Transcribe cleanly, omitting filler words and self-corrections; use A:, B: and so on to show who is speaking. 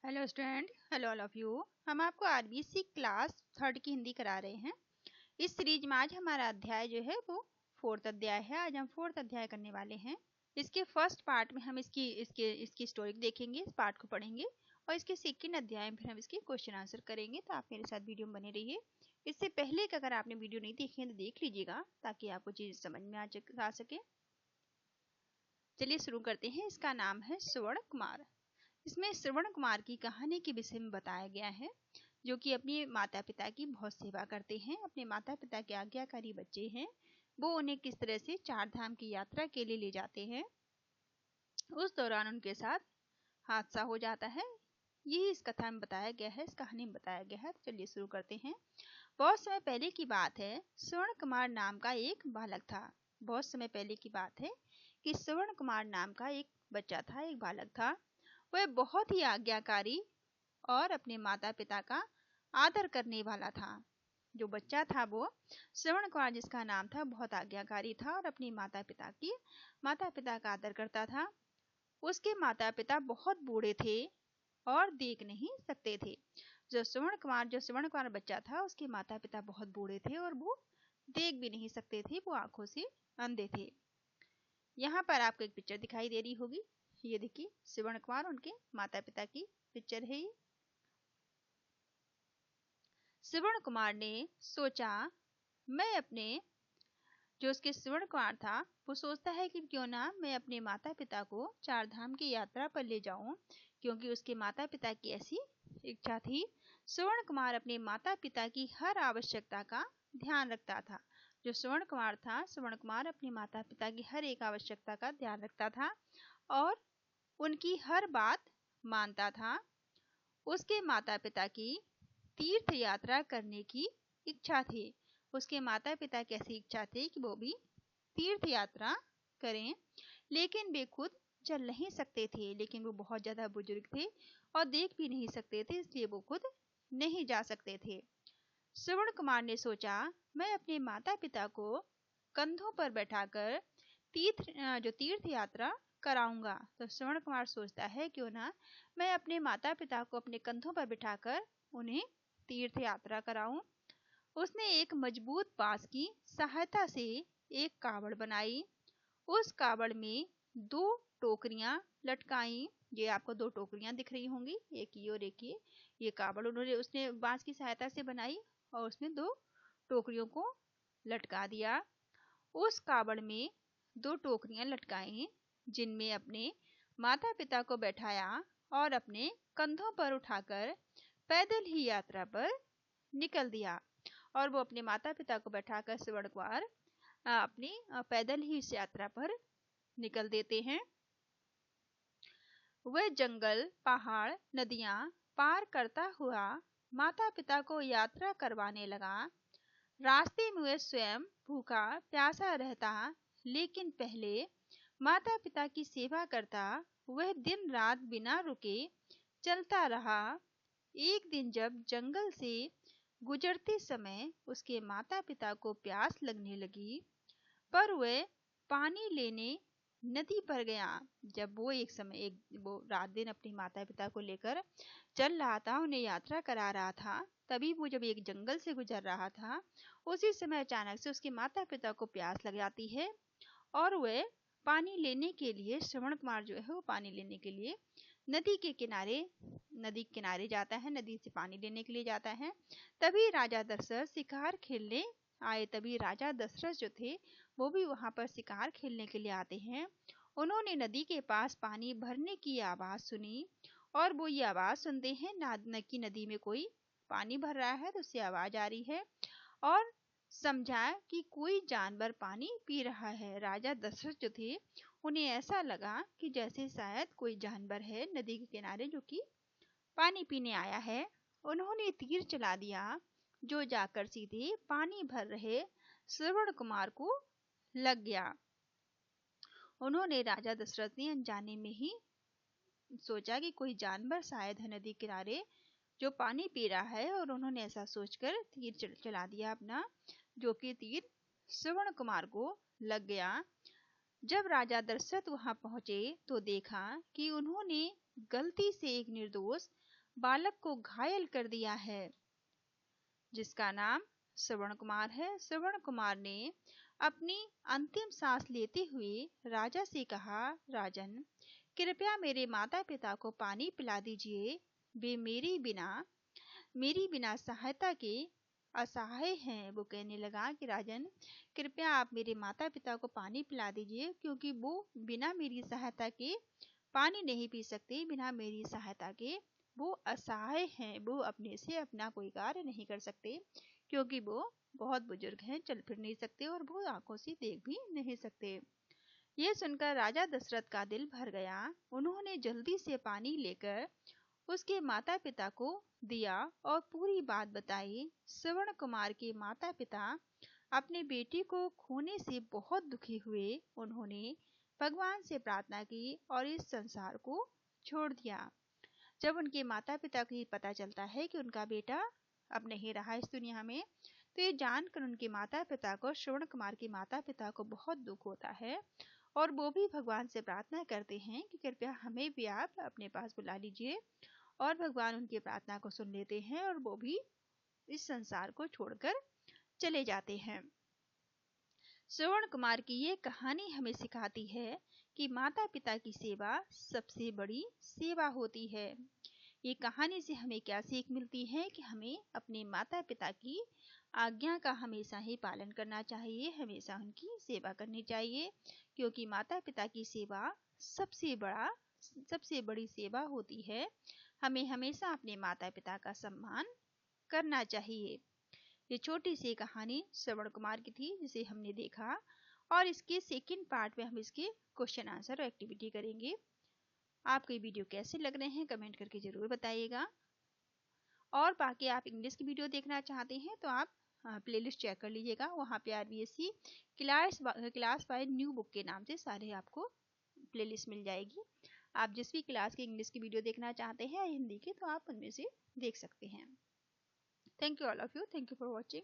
A: Hello student, hello all of you. हम आपको RBC class 3 की हिंदी करा रहे हैं। इस सीरीज में आज हमारा अध्याय जो है वो 4th अध्याय है। आज हम 4th अध्याय करने वाले हैं। इसके फर्स्ट पार्ट में हम इसकी स्टोरी देखेंगे, इस पार्ट को पढ़ेंगे और इसके सेकंड अध्याय में फिर हम इसके क्वेश्चन आंसर करेंगे। तो आप मेरे साथ वीडियो में बने रहिए। इससे पहले कि अगर आपने वीडियो नहीं देखी है तो देख लीजिएगा ताकि आपको चीज़ समझ में आ सके। चलिए शुरू करते हैं। इसका नाम है स्वर्ण कुमार। इसमें श्रवण कुमार की कहानी के विषय में बताया गया है, जो कि अपने माता पिता की बहुत सेवा करते हैं। अपने माता पिता के आज्ञाकारी बच्चे हैं। वो उन्हें किस तरह से 4 धाम की यात्रा के लिए ले जाते हैं। उस दौरान उनके साथ हादसा हो जाता है। यही इस कथा में बताया गया है, इस कहानी में बताया गया है। तो चलिए शुरू करते हैं। बहुत समय पहले की बात है, स्वर्ण कुमार नाम का एक बालक था। बहुत समय पहले की बात है कि स्वर्ण कुमार नाम का एक बच्चा था, एक बालक था। वह बहुत ही आज्ञाकारी और अपने माता पिता का आदर करने वाला था। जो बच्चा था वो श्रवण कुमार, जिसका नाम था, बहुत आज्ञाकारी था और अपनी माता पिता का आदर करता था। उसके माता पिता बहुत बूढ़े थे और देख नहीं सकते थे। जो श्रवण कुमार बच्चा था, उसके माता पिता बहुत बूढ़े थे और वो देख भी नहीं सकते थे, वो आंखों से अंधे थे। यहाँ पर आपको एक पिक्चर दिखाई दे रही होगी। ये देखिए, श्रवण कुमार उनके माता पिता की पिक्चर है ये। श्रवण कुमार ने सोचा, मैं अपने जो उसके श्रवण कुमार था, वो सोचता है कि क्यों ना मैं अपने माता पिता को 4 धाम की यात्रा पर ले जाऊं, क्योंकि उसके माता पिता की ऐसी इच्छा थी। श्रवण कुमार अपने माता पिता की हर आवश्यकता का ध्यान रखता था। जो श्रवण कुमार अपने माता पिता की हर एक आवश्यकता का ध्यान रखता था और उनकी हर बात मानता था। उसके माता पिता की तीर्थ यात्रा करने की इच्छा थी। उसके माता पिता की ऐसी इच्छा थी कि वो भी तीर्थ यात्रा करें, लेकिन वे खुद चल नहीं सकते थे। लेकिन वो बहुत ज्यादा बुजुर्ग थे और देख भी नहीं सकते थे, इसलिए वो खुद नहीं जा सकते थे। श्रवण कुमार ने सोचा, मैं अपने माता पिता को कंधों पर बैठाकर तीर्थ यात्रा कराऊंगा। तो श्रवण कुमार सोचता है, क्यों ना मैं अपने माता पिता को अपने कंधों पर बिठाकर उन्हें तीर्थ यात्रा कराऊं। उसने एक मजबूत बांस की सहायता से एक कावड़ बनाई। उस कावड़ में 2 टोकरियां लटकाई। ये आपको 2 टोकरियां दिख रही होंगी, एक ये और एक ये कावड़ उसने बांस की सहायता से बनाई और उसमें 2 टोकरियों को लटका दिया। उस कावड़ में 2 टोकरियां लटकाई, जिनमें अपने माता पिता को बैठाया और अपने कंधों पर उठाकर पैदल ही यात्रा पर निकल दिया। और वो अपने माता पिता को बैठाकर श्रवण कुमार अपनी पैदल ही इस यात्रा पर निकल देते हैं। वह जंगल, पहाड़, नदियां पार करता हुआ माता पिता को यात्रा करवाने लगा। रास्ते में वह स्वयं भूखा प्यासा रहता, लेकिन पहले माता पिता की सेवा करता। वह दिन रात बिना रुके चलता रहा। एक दिन जब जंगल से गुजरते समय उसके माता पिता को प्यास लगने लगी, पर वह पानी लेने नदी पर गया। जब वो वो रात दिन अपने माता पिता को लेकर चल रहा था, उन्हें यात्रा करा रहा था, तभी वो जब एक जंगल से गुजर रहा था, उसी समय अचानक से उसके माता पिता को प्यास लग जाती है और वह पानी लेने के लिए, श्रवण कुमार जो है वो पानी लेने के लिए नदी के किनारे जाता है, नदी से पानी लेने के लिए जाता है। तभी राजा दशरथ शिकार खेलने आए। तभी राजा दशरथ जो थे वो भी वहां पर शिकार खेलने के लिए आते हैं। उन्होंने नदी के पास पानी भरने की आवाज सुनी और वो ये आवाज सुनते हैं कि नदी में कोई पानी भर रहा है, तो उससे आवाज आ रही है और समझा कि कोई जानवर पानी पी रहा है। राजा दशरथ जो थे, उन्हें ऐसा लगा कि जैसे शायद कोई जानवर है नदी के किनारे जो कि पानी पीने आया है। उन्होंने तीर चला दिया, जो जाकर सीधे पानी भर रहे श्रवण कुमार को लग गया। उन्होंने, राजा दशरथ ने अनजाने में ही सोचा कि कोई जानवर शायद है नदी किनारे जो पानी पी रहा है, और उन्होंने ऐसा सोचकर तीर चला दिया अपना, जो कि तीर श्रवण कुमार को लग गया। जब राजा दशरथ वहां पहुंचे तो देखा कि उन्होंने गलती से एक निर्दोष बालक को घायल कर दिया है, जिसका नाम श्रवण कुमार है। श्रवण कुमार ने अपनी अंतिम सांस लेते हुए राजा से कहा, राजन, कृपया मेरे माता पिता को पानी पिला दीजिए। वे मेरी बिना सहायता के असहाय हैं। वो कहने लगा कि राजन, कृपया आप मेरे माता पिता को पानी पिला दीजिए, क्योंकि वो बिना मेरी सहायता के पानी नहीं पी सकते। बिना मेरी सहायता के वो असहाय हैं। वो अपने से अपना कोई कार्य नहीं कर सकते, क्योंकि वो बहुत बुजुर्ग हैं, चल फिर नहीं सकते और वो आंखों से देख भी नहीं सकते। ये सुनकर राजा दशरथ का दिल भर गया। उन्होंने जल्दी से पानी लेकर उसके माता पिता को दिया और पूरी बात बताई। श्रवण कुमार के माता पिता अपने बेटे को खोने से बहुत दुखी हुए। उन्होंने भगवान से प्रार्थना की और इस संसार को छोड़ दिया। जब उनके माता पिता को पता चलता है कि उनका बेटा अब नहीं रहा इस दुनिया में, तो ये जानकर उनके माता पिता को, श्रवण कुमार के माता पिता को बहुत दुख होता है और वो भी भगवान से प्रार्थना करते हैं कि कृपया हमें भी आप अपने पास बुला लीजिए। और भगवान उनकी प्रार्थना को सुन लेते हैं और वो भी इस संसार को छोड़कर चले जाते हैं। श्रवण कुमार की ये कहानी हमें सिखाती है कि माता पिता की सेवा सबसे बड़ी सेवा होती है। ये कहानी से हमें क्या सीख मिलती है कि हमें अपने माता पिता की आज्ञा का हमेशा ही पालन करना चाहिए, हमेशा उनकी सेवा करनी चाहिए, क्योंकि माता पिता की सेवा सबसे बड़ी सेवा होती है। हमें हमेशा अपने माता पिता का सम्मान करना चाहिए। ये छोटी सी कहानी श्रवण कुमार की थी, जिसे हमने देखा, और इसके सेकंड पार्ट में हम इसके क्वेश्चन आंसर और एक्टिविटी करेंगे। आपको ये वीडियो कैसे लग रहे हैं कमेंट करके ज़रूर बताइएगा। और बाकी आप इंग्लिश की वीडियो देखना चाहते हैं तो आप प्लेलिस्ट चेक कर लीजिएगा। वहाँ पे RBSC क्लास 5 न्यू बुक के नाम से सारे आपको प्लेलिस्ट मिल जाएगी। आप जिस भी क्लास की इंग्लिश की वीडियो देखना चाहते हैं या हिंदी की, तो आप उनमें से देख सकते हैं। Thank you all of you. Thank you for watching.